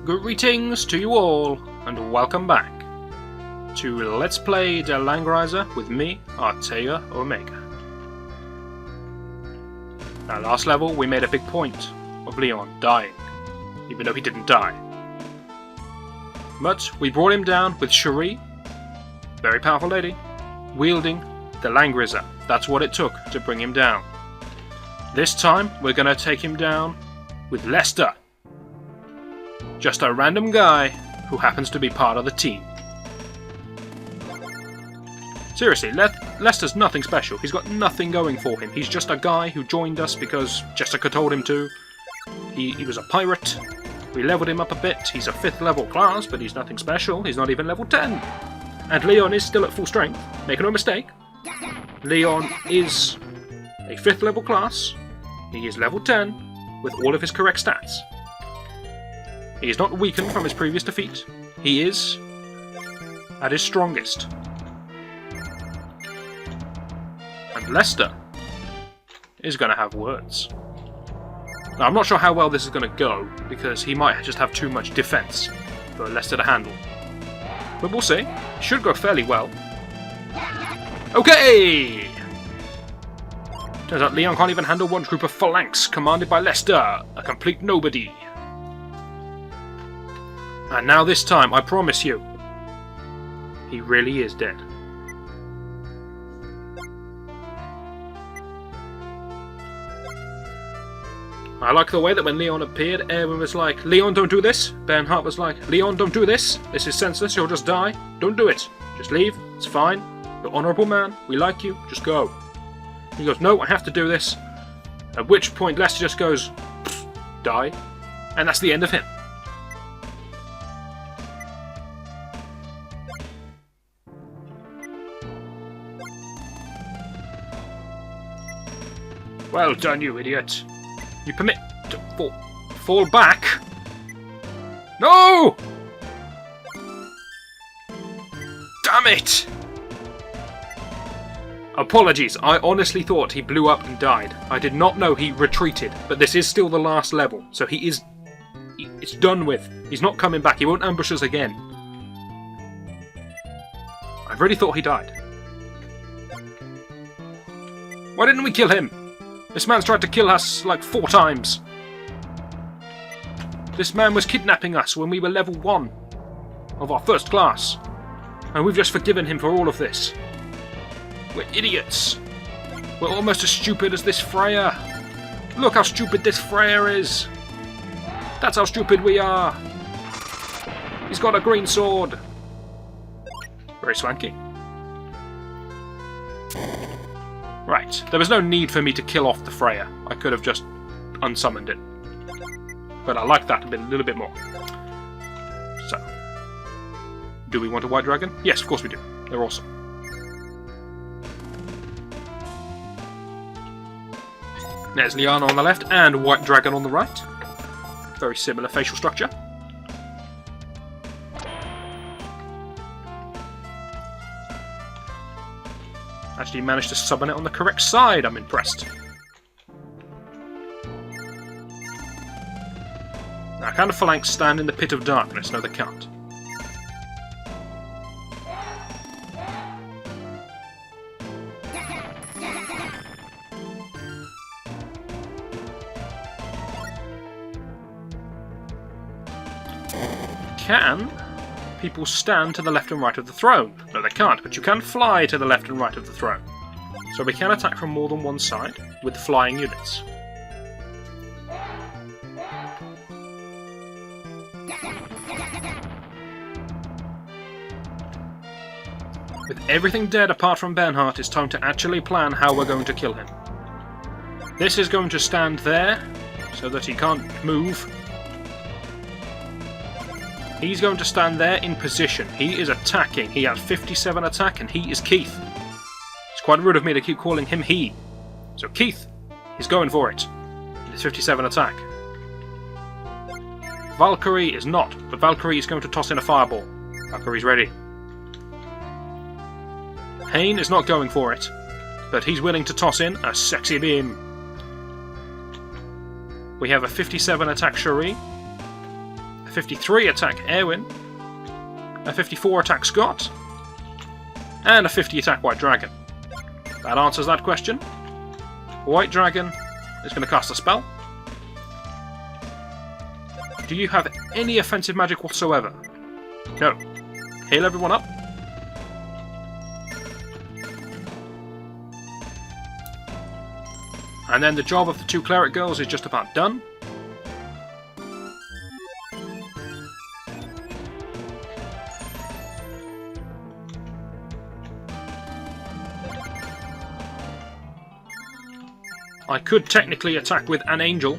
Greetings to you all, and welcome back to Let's Play the Langrisser with me, Artega Omega. Now, last level we made a big point of Leon dying, even though he didn't die. But we brought him down with Cherie, very powerful lady, wielding the Langrisser. That's what it took to bring him down. This time we're going to take him down with Lester. Just a random guy who happens to be part of the team. Seriously, Lester's nothing special. He's got nothing going for him. He's just a guy who joined us because Jessica told him to. He was a pirate. We leveled him up a bit. He's a 5th level class, but he's nothing special. He's not even level 10. And Leon is still at full strength. Make no mistake. Leon is a 5th level class. He is level 10 with all of his correct stats. He is not weakened from his previous defeat. He is at his strongest. And Lester is going to have words. Now, I'm not sure how well this is going to go, because he might just have too much defense for Lester to handle. But we'll see. It should go fairly well. Okay! Turns out Leon can't even handle one group of phalanx commanded by Lester, a complete nobody. And now this time, I promise you, he really is dead. I like the way that when Leon appeared, everyone was like, Leon, don't do this. Bernhardt was like, Leon, don't do this. This is senseless, you'll just die. Don't do it. Just leave. It's fine. You're an honourable man. We like you. Just go. He goes, no, I have to do this. At which point Lester just goes, die. And that's the end of him. Well done, you idiot. You permit to fall back? No! Damn it! Apologies, I honestly thought he blew up and died. I did not know he retreated, but this is still the last level, so it's done with. He's not coming back, he won't ambush us again. I really thought he died. Why didn't we kill him? This man's tried to kill us like 4 times. This man was kidnapping us when we were level 1 of our 1st class. And we've just forgiven him for all of this. We're idiots. We're almost as stupid as this Freya. Look how stupid this Freya is. That's how stupid we are. He's got a green sword. Very swanky. Right, there was no need for me to kill off the Freya. I could have just unsummoned it. But I like that a little bit more. So, do we want a white dragon? Yes, of course we do. They're awesome. There's Liana on the left and white dragon on the right. Very similar facial structure. Actually managed to summon it on the correct side, I'm impressed. Now, can the phalanx stand in the pit of darkness? No, they can't. Can people stand to the left and right of the throne? No, they can't, but you can fly to the left and right of the throne. So we can attack from more than one side with flying units. With everything dead apart from Bernhardt, it's time to actually plan how we're going to kill him. This is going to stand there, so that he can't move. He's going to stand there in position. He is attacking. He has 57 attack and he is Keith. It's quite rude of me to keep calling him he. So Keith is going for it. It's 57 attack. Valkyrie is not, but Valkyrie is going to toss in a fireball. Valkyrie's ready. Hain is not going for it, but he's willing to toss in a sexy beam. We have a 57 attack Cherie, 53 attack Erwin, a 54 attack Scott, and a 50 attack White Dragon. That answers that question. White Dragon is going to cast a spell. Do you have any offensive magic whatsoever? No. Heal everyone up. And then the job of the two cleric girls is just about done. I could technically attack with an angel,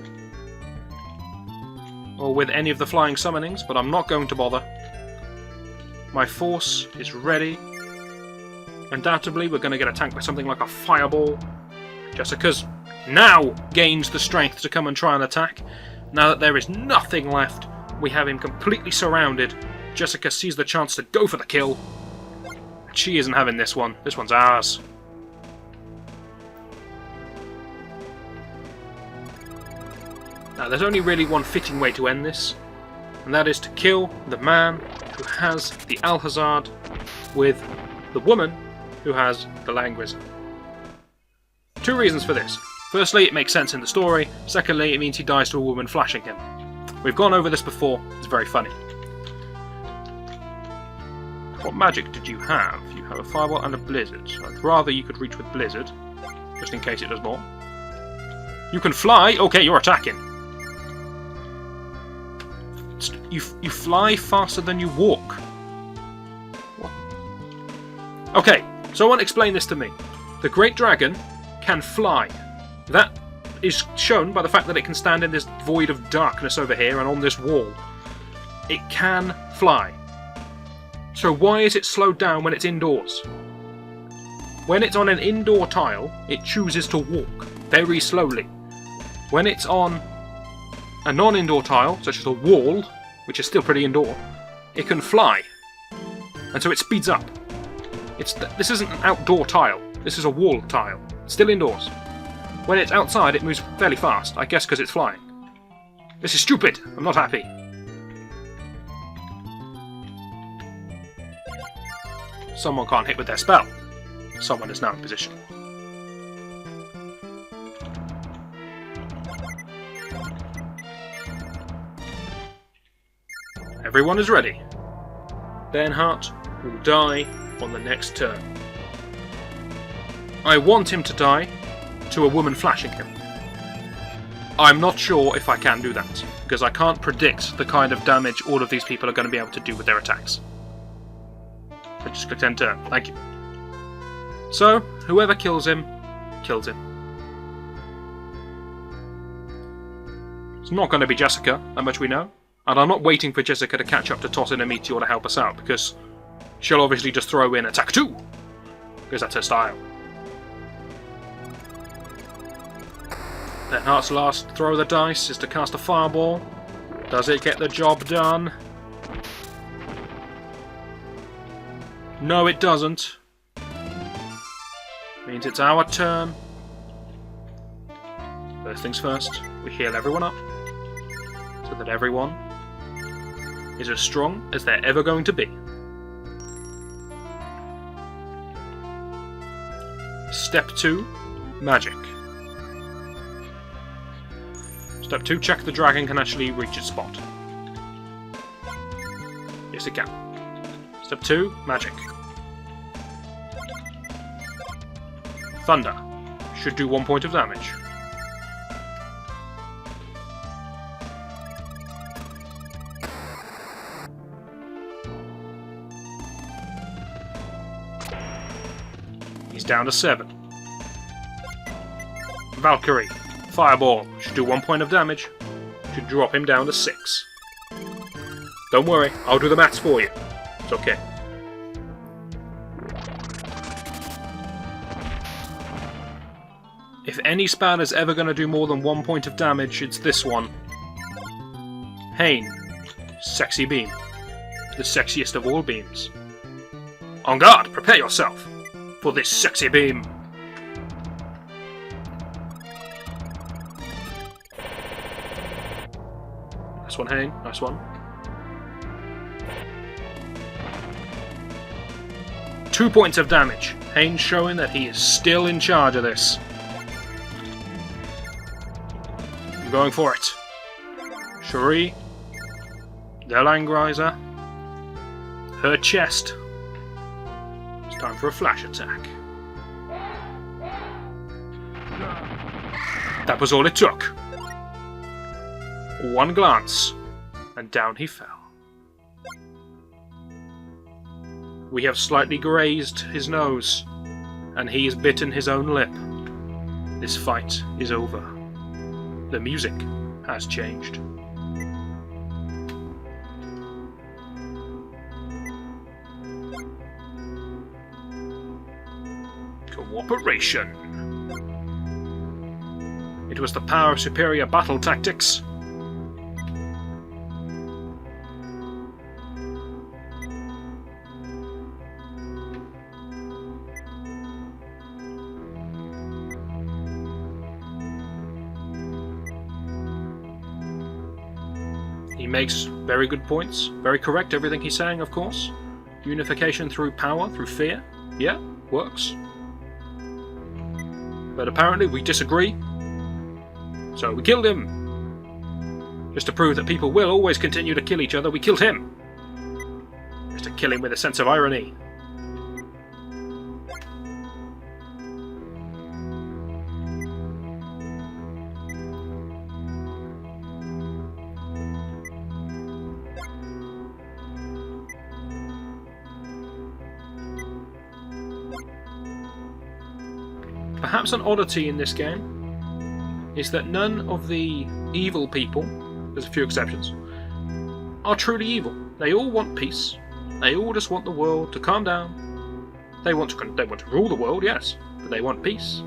or with any of the flying summonings, but I'm not going to bother. My force is ready. Undoubtedly, we're going to get attacked by something like a fireball. Jessica's now gains the strength to come and try and attack. Now that there is nothing left, we have him completely surrounded. Jessica sees the chance to go for the kill. She isn't having this one. This one's ours. Now, there's only really one fitting way to end this, and that is to kill the man who has the Alhazard with the woman who has the Langrisser. Two reasons for this. Firstly, it makes sense in the story. Secondly, it means he dies to a woman flashing him. We've gone over this before. It's very funny. What magic did you have? You have a Fireball and a Blizzard. I'd rather you could reach with Blizzard, just in case it does more. You can fly? Okay, you're attacking. You fly faster than you walk. What? Okay, someone explain this to me. The Great Dragon can fly. That is shown by the fact that it can stand in this void of darkness over here and on this wall. It can fly. So why is it slowed down when it's indoors? When it's on an indoor tile, it chooses to walk very slowly. When it's on a non-indoor tile, such as a wall, which is still pretty indoor, it can fly. And so it speeds up. This isn't an outdoor tile. This is a wall tile. It's still indoors. When it's outside, it moves fairly fast. I guess because it's flying. This is stupid. I'm not happy. Someone can't hit with their spell. Someone is now in position. Everyone is ready. Bernhardt will die on the next turn. I want him to die to a woman flashing him. I'm not sure if I can do that, because I can't predict the kind of damage all of these people are going to be able to do with their attacks. I just clicked end turn. Thank you. So, whoever kills him, kills him. It's not going to be Jessica, that much we know. And I'm not waiting for Jessica to catch up to toss in a meteor to help us out, because she'll obviously just throw in attack 2, because that's her style. Bernhardt's last throw of the dice is to cast a fireball. Does it get the job done? No, it doesn't. Means it's our turn. First things first, we heal everyone up, so that everyone is as strong as they're ever going to be. Step 2, magic. Step 2, check the dragon can actually reach its spot. Yes, it can. Step 2, magic. Thunder. Should do 1 point of damage. He's down to 7. Valkyrie. Fireball. Should do 1 point of damage. Should drop him down to 6. Don't worry, I'll do the maths for you. It's okay. If any spell is ever going to do more than 1 point of damage, it's this one. Hain. Sexy beam. The sexiest of all beams. On guard! Prepare yourself for this sexy beam. Nice one, Hain. Nice one. 2 points of damage. Haynes showing that he is still in charge of this. I'm going for it. Cherie. The Langrisser. Her chest. It's time for a flash attack. That was all it took. One glance, and down he fell. We have slightly grazed his nose, and he has bitten his own lip. This fight is over. The music has changed. Cooperation. It was the power of superior battle tactics. He makes very good points. Very correct, everything he's saying, of course. Unification through power, through fear. Yeah, works. But apparently we disagree. So we killed him. Just to prove that people will always continue to kill each other, we killed him. Just to kill him with a sense of irony. Perhaps an oddity in this game is that none of the evil people, there's a few exceptions, are truly evil. They all want peace. They all just want the world to calm down. They want to rule the world, yes, but they want peace.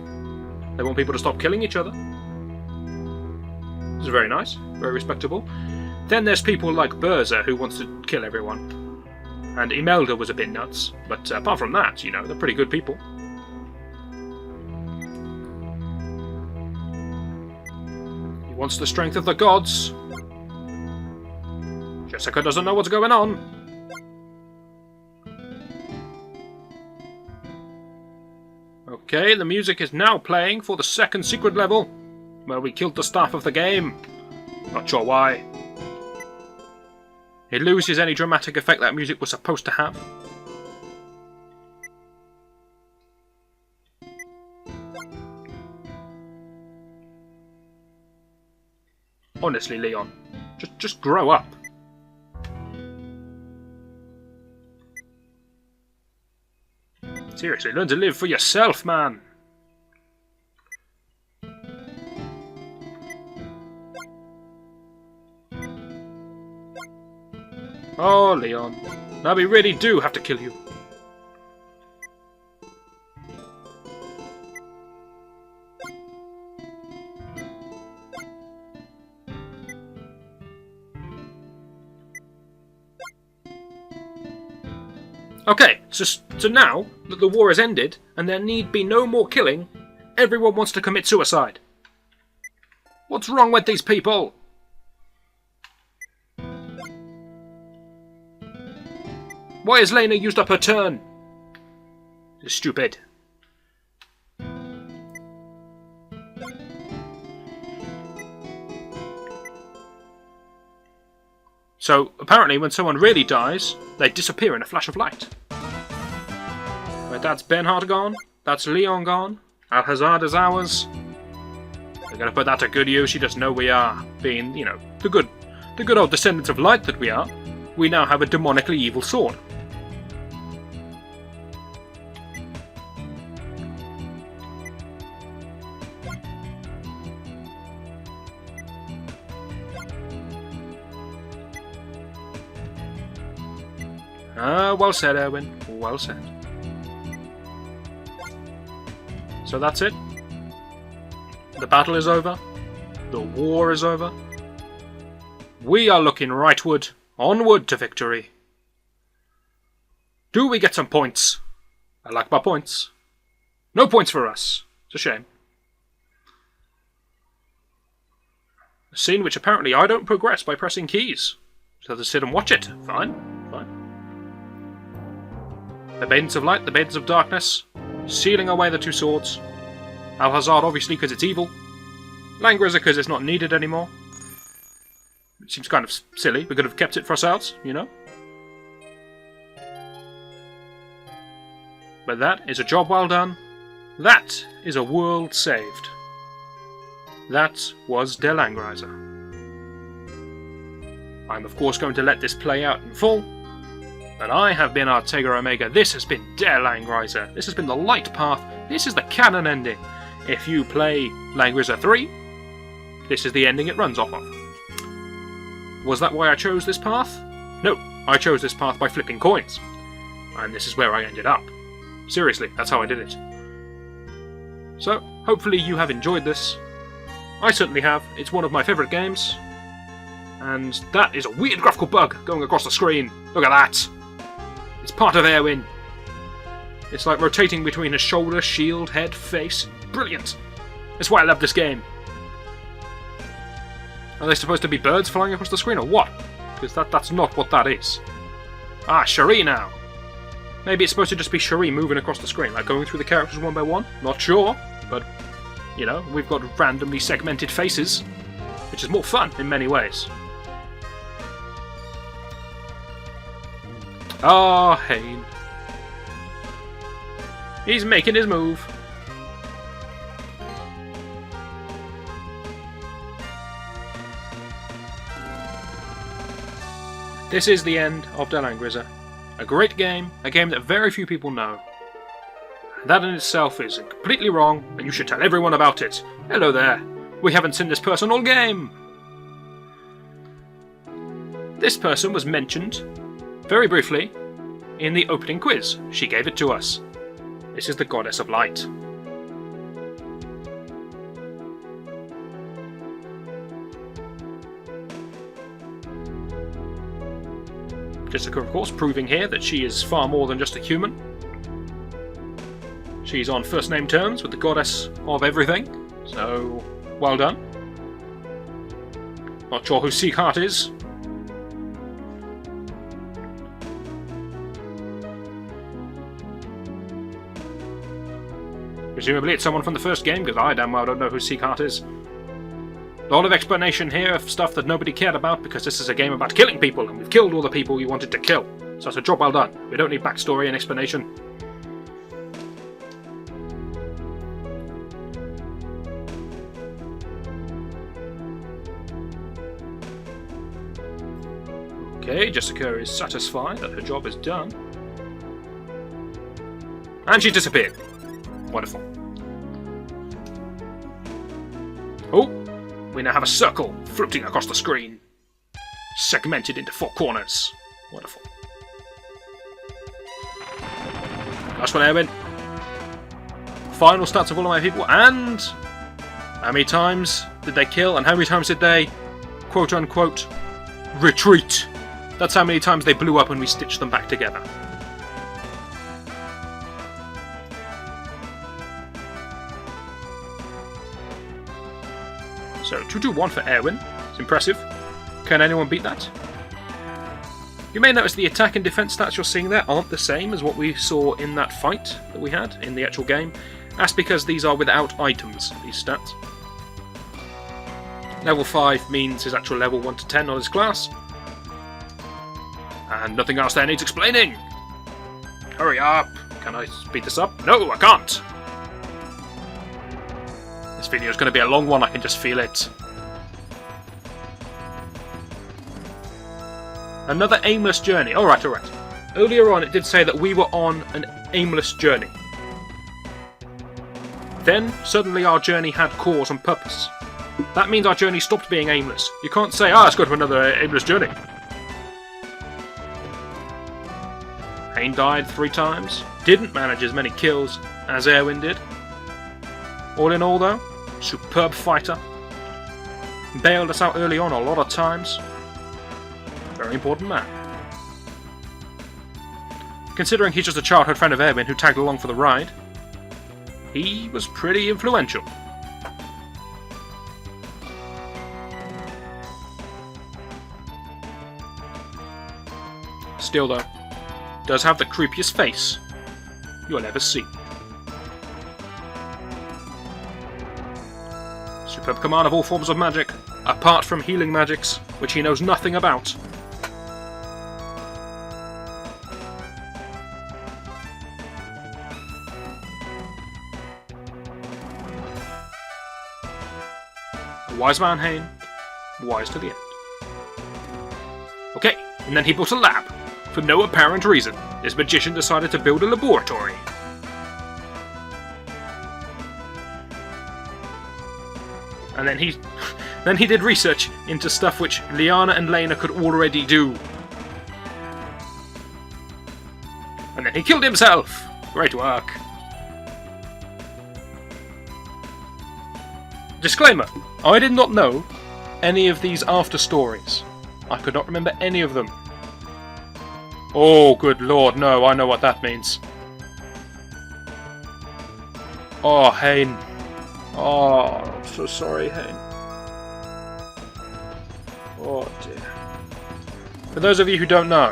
They want people to stop killing each other. This is very nice, very respectable. Then there's people like Berza who wants to kill everyone. And Imelda was a bit nuts, but apart from that, you know, they're pretty good people. Wants the strength of the gods. Jessica doesn't know what's going on. Okay, the music is now playing for the second secret level, where we killed the staff of the game. Not sure why. It loses any dramatic effect that music was supposed to have. Honestly, Leon, just grow up. Seriously, learn to live for yourself, man. Oh, Leon, now we really do have to kill you. Okay, so now that the war has ended, and there need be no more killing, everyone wants to commit suicide. What's wrong with these people? Why has Lena used up her turn? It's stupid. So, apparently when someone really dies, they disappear in a flash of light. Right, that's Bernhard gone, that's Leon gone, Alhazard is ours. We're gonna put that to good use. You just know we are, being, you know, the good old descendants of light that we are. We now have a demonically evil sword. Well said, Erwin. Well said. So that's it. The battle is over. The war is over. We are looking rightward, onward to victory. Do we get some points? I like my points. No points for us. It's a shame. A scene which apparently I don't progress by pressing keys. So to sit and watch it. Fine. Fine. The Maidens of Light, the Maidens of Darkness, sealing away the two swords. Alhazard, obviously, because it's evil. Langrisser, because it's not needed anymore. It seems kind of silly. We could have kept it for ourselves, you know? But that is a job well done. That is a world saved. That was Der Langrisser. I'm of course going to let this play out in full. But I have been Artega Omega. This has been Der Langrisser. This has been the light path. This is the canon ending. If you play Langrisser 3, this is the ending it runs off of. Was that why I chose this path? No, I chose this path by flipping coins. And this is where I ended up. Seriously, that's how I did it. So, hopefully you have enjoyed this. I certainly have. It's one of my favourite games. And that is a weird graphical bug going across the screen. Look at that! It's part of Erwin. It's like rotating between his shoulder, shield, head, face. Brilliant! That's why I love this game. Are they supposed to be birds flying across the screen or what? Because that's not what that is. Ah, Cherie now! Maybe it's supposed to just be Cherie moving across the screen, like going through the characters one by one? Not sure, but, you know, we've got randomly segmented faces, which is more fun in many ways. Ah, Hane. He's making his move. This is the end of Der Langrisser. A great game, a game that very few people know. That in itself is completely wrong, and you should tell everyone about it. Hello there. We haven't seen this person all game. This person was mentioned, very briefly, in the opening quiz. She gave it to us. This is the Goddess of Light. Jessica, of course, proving here that she is far more than just a human. She's on first name terms with the goddess of everything, so well done. Not sure who Sieghart is. Presumably it's someone from the first game, because I damn well don't know who Sieghart is. A lot of explanation here of stuff that nobody cared about, because this is a game about killing people, and we've killed all the people we wanted to kill. So it's a job well done. We don't need backstory and explanation. Okay, Jessica is satisfied that her job is done. And she disappeared. Wonderful. Oh! We now have a circle floating across the screen, segmented into 4 corners. Wonderful. Last one, Erwin. Final stats of all of my people, and how many times did they kill, and how many times did they, quote-unquote, retreat? That's how many times they blew up when we stitched them back together. So 2-2-1 for Erwin. It's impressive. Can anyone beat that? You may notice the attack and defense stats you're seeing there aren't the same as what we saw in that fight that we had in the actual game. That's because these are without items, these stats. Level 5 means his actual level 1 to 10 on his class. And nothing else there needs explaining. Hurry up! Can I speed this up? No, I can't! This video is going to be a long one, I can just feel it. Another aimless journey. Alright, alright. Earlier on it did say that we were on an aimless journey. Then, suddenly our journey had cause and purpose. That means our journey stopped being aimless. You can't say, let's go to another aimless journey. Hane died 3 times. Didn't manage as many kills as Erwin did. All in all though, superb fighter. Bailed us out early on a lot of times. Very important man. Considering he's just a childhood friend of Erwin who tagged along for the ride, he was pretty influential. Still though, does have the creepiest face you'll ever see. Superb command of all forms of magic, apart from healing magics, which he knows nothing about. A wise man, Hain. Wise to the end. Okay, and then he built a lab. For no apparent reason, this magician decided to build a laboratory. And then he did research into stuff which Liana and Lena could already do. And then he killed himself! Great work. Disclaimer, I did not know any of these after stories. I could not remember any of them. Oh, good lord, no, I know what that means. Oh, Hain. Oh, I'm so sorry, Hain. Oh, dear. For those of you who don't know,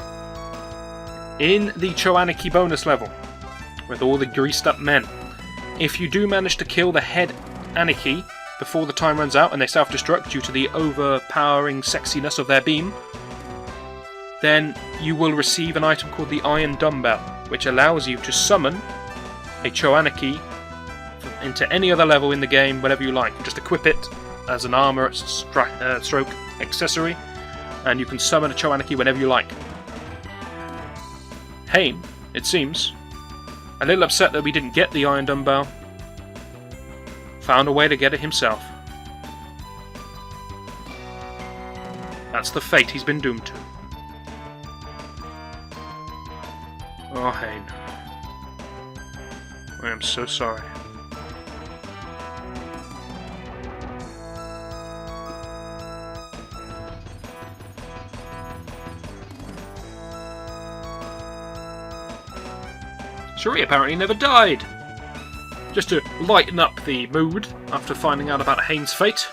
in the Choaniki bonus level, with all the greased up men, if you do manage to kill the head Aniki before the time runs out and they self-destruct due to the overpowering sexiness of their beam, then you will receive an item called the Iron Dumbbell, which allows you to summon a Choaniki into any other level in the game whenever you like. Just equip it as an armor stroke accessory, and you can summon a Choaniki whenever you like. Hain, it seems, a little upset that we didn't get the Iron Dumbbell, found a way to get it himself. That's the fate he's been doomed to. Oh, Hain. I am so sorry. Cherie apparently never died. Just to lighten up the mood after finding out about Hain's fate.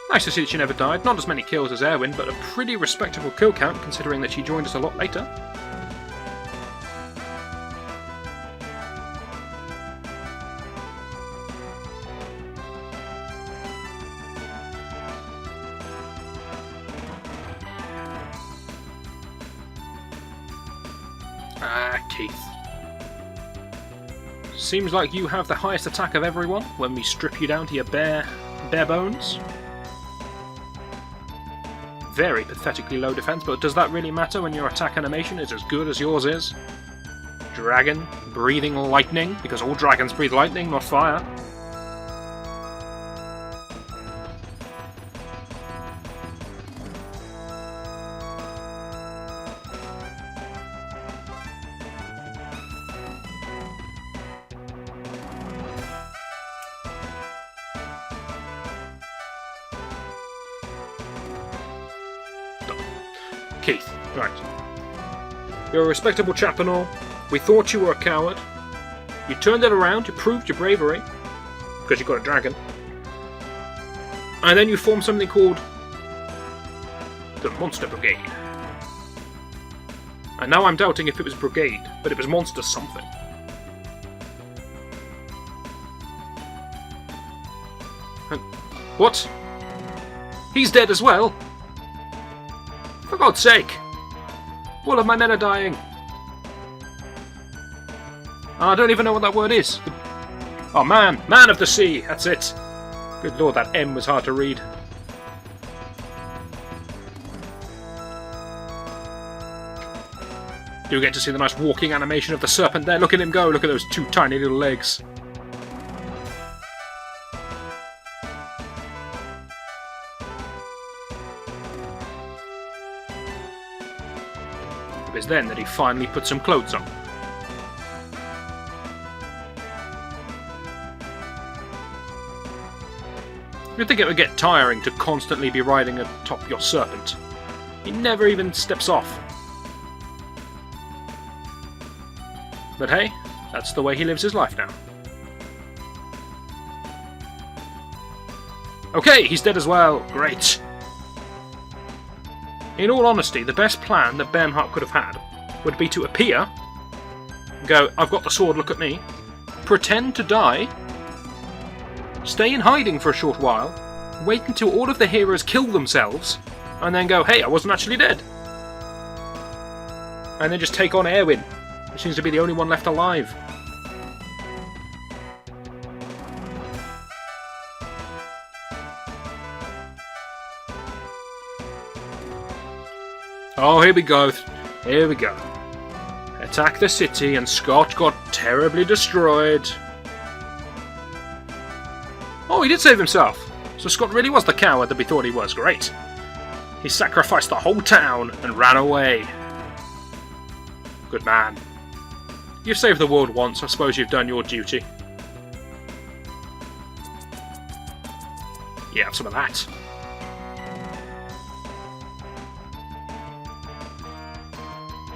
Nice to see that she never died. Not as many kills as Erwin, but a pretty respectable kill count considering that she joined us a lot later. Ah, Keith. Seems like you have the highest attack of everyone when we strip you down to your bare bones. Very pathetically low defense, but does that really matter when your attack animation is as good as yours is? Dragon, breathing lightning, because all dragons breathe lightning, not fire. Keith, right. You're a respectable chap and all. We thought you were a coward. You turned it around, you proved your bravery, because you got a dragon. And then you formed something called the Monster Brigade. And now I'm doubting if it was Brigade, but it was Monster something. And what? He's dead as well? For God's sake! All of my men are dying. I don't even know what that word is. Oh, man! Man of the sea! That's it! Good lord, that M was hard to read. Do get to see the nice walking animation of the serpent there. Look at him go! Look at those two tiny little legs. It was then that he finally put some clothes on. You'd think it would get tiring to constantly be riding atop your serpent. He never even steps off. But hey, that's the way he lives his life now. Okay, he's dead as well. Great. In all honesty, the best plan that Bernhardt could have had would be to appear, go, I've got the sword, look at me, pretend to die, stay in hiding for a short while, wait until all of the heroes kill themselves, and then go, hey, I wasn't actually dead. And then just take on Erwin, who seems to be the only one left alive. Oh, here we go. Here we go. Attack the city and Scott got terribly destroyed. Oh, he did save himself. So Scott really was the coward that we thought he was. Great. He sacrificed the whole town and ran away. Good man. You've saved the world once. I suppose you've done your duty. Yeah, have some of that.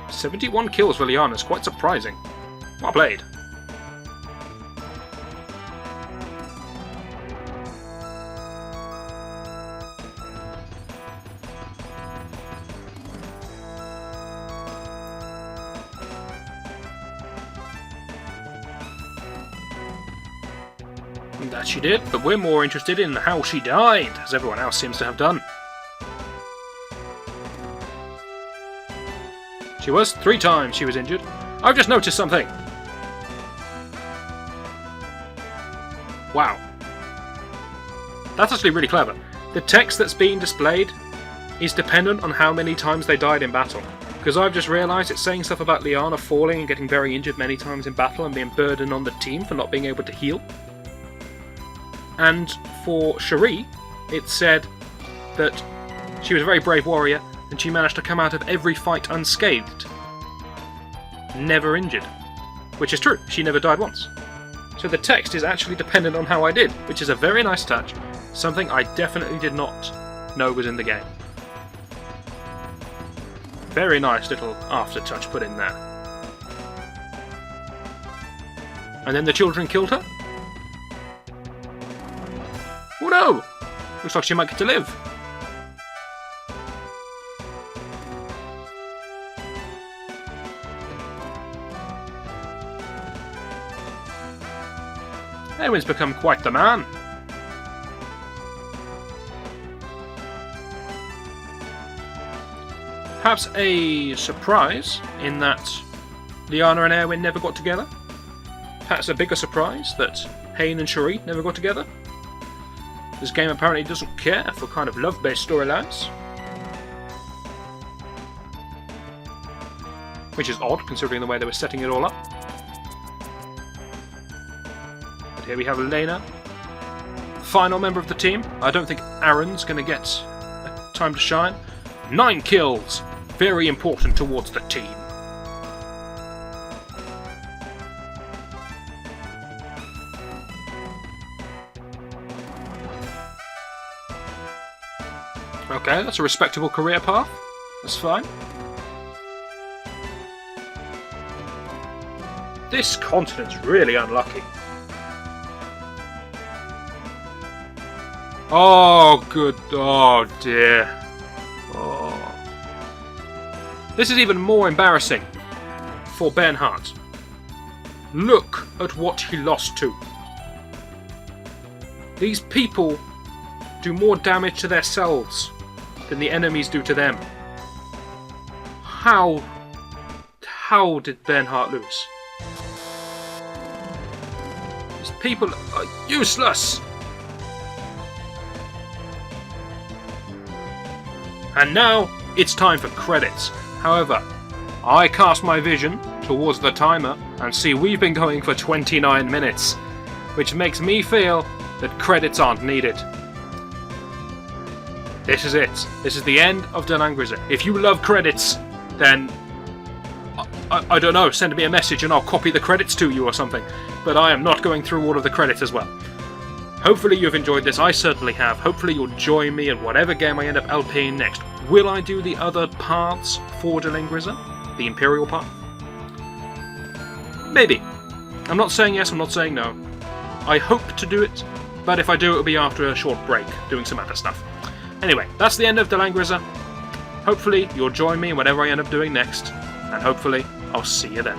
"71 kills for Liana is quite surprising. Well played." That she did, but we're more interested in how she died, as everyone else seems to have done. She was 3 times she was injured. I've just noticed something. Wow. That's actually really clever. The text that's being displayed is dependent on how many times they died in battle. Because I've just realised it's saying stuff about Liana falling and getting very injured many times in battle and being burdened on the team for not being able to heal. And for Cherie, it said that she was a very brave warrior and she managed to come out of every fight unscathed. Never injured. Which is true, she never died once. So the text is actually dependent on how I did, which is a very nice touch, something I definitely did not know was in the game. Very nice little aftertouch put in there. And then the children killed her? Oh no! Looks like she might get to live. Erwin's become quite the man. Perhaps a surprise in that Liana and Erwin never got together. Perhaps a bigger surprise that Hayne and Cherie never got together. This game apparently doesn't care for kind of love-based storylines. Which is odd, considering the way they were setting it all up. But here we have Elena. Final member of the team. I don't think Aaron's going to get time to shine. 9 kills! Very important towards the team. Okay, that's a respectable career path. That's fine. This continent's really unlucky. Oh, good. Oh, dear. Oh. This is even more embarrassing for Bernhardt. Look at what he lost to. These people do more damage to themselves than the enemies do to them. How did Bernhardt lose? These people are useless! And now, it's time for credits. However, I cast my vision towards the timer and see we've been going for 29 minutes, which makes me feel that credits aren't needed. This is it. This is the end of the Langrisser. If you love credits, then I don't know, send me a message and I'll copy the credits to you or something. But I am not going through all of the credits as well. Hopefully you've enjoyed this. I certainly have. Hopefully you'll join me in whatever game I end up LPing next. Will I do the other paths for the Langrisser? The Imperial path? Maybe. I'm not saying yes, I'm not saying no. I hope to do it, but if I do, it'll be after a short break, doing some other stuff. Anyway, that's the end of the Langrisser. Hopefully you'll join me in whatever I end up doing next. and hopefully I'll see you then.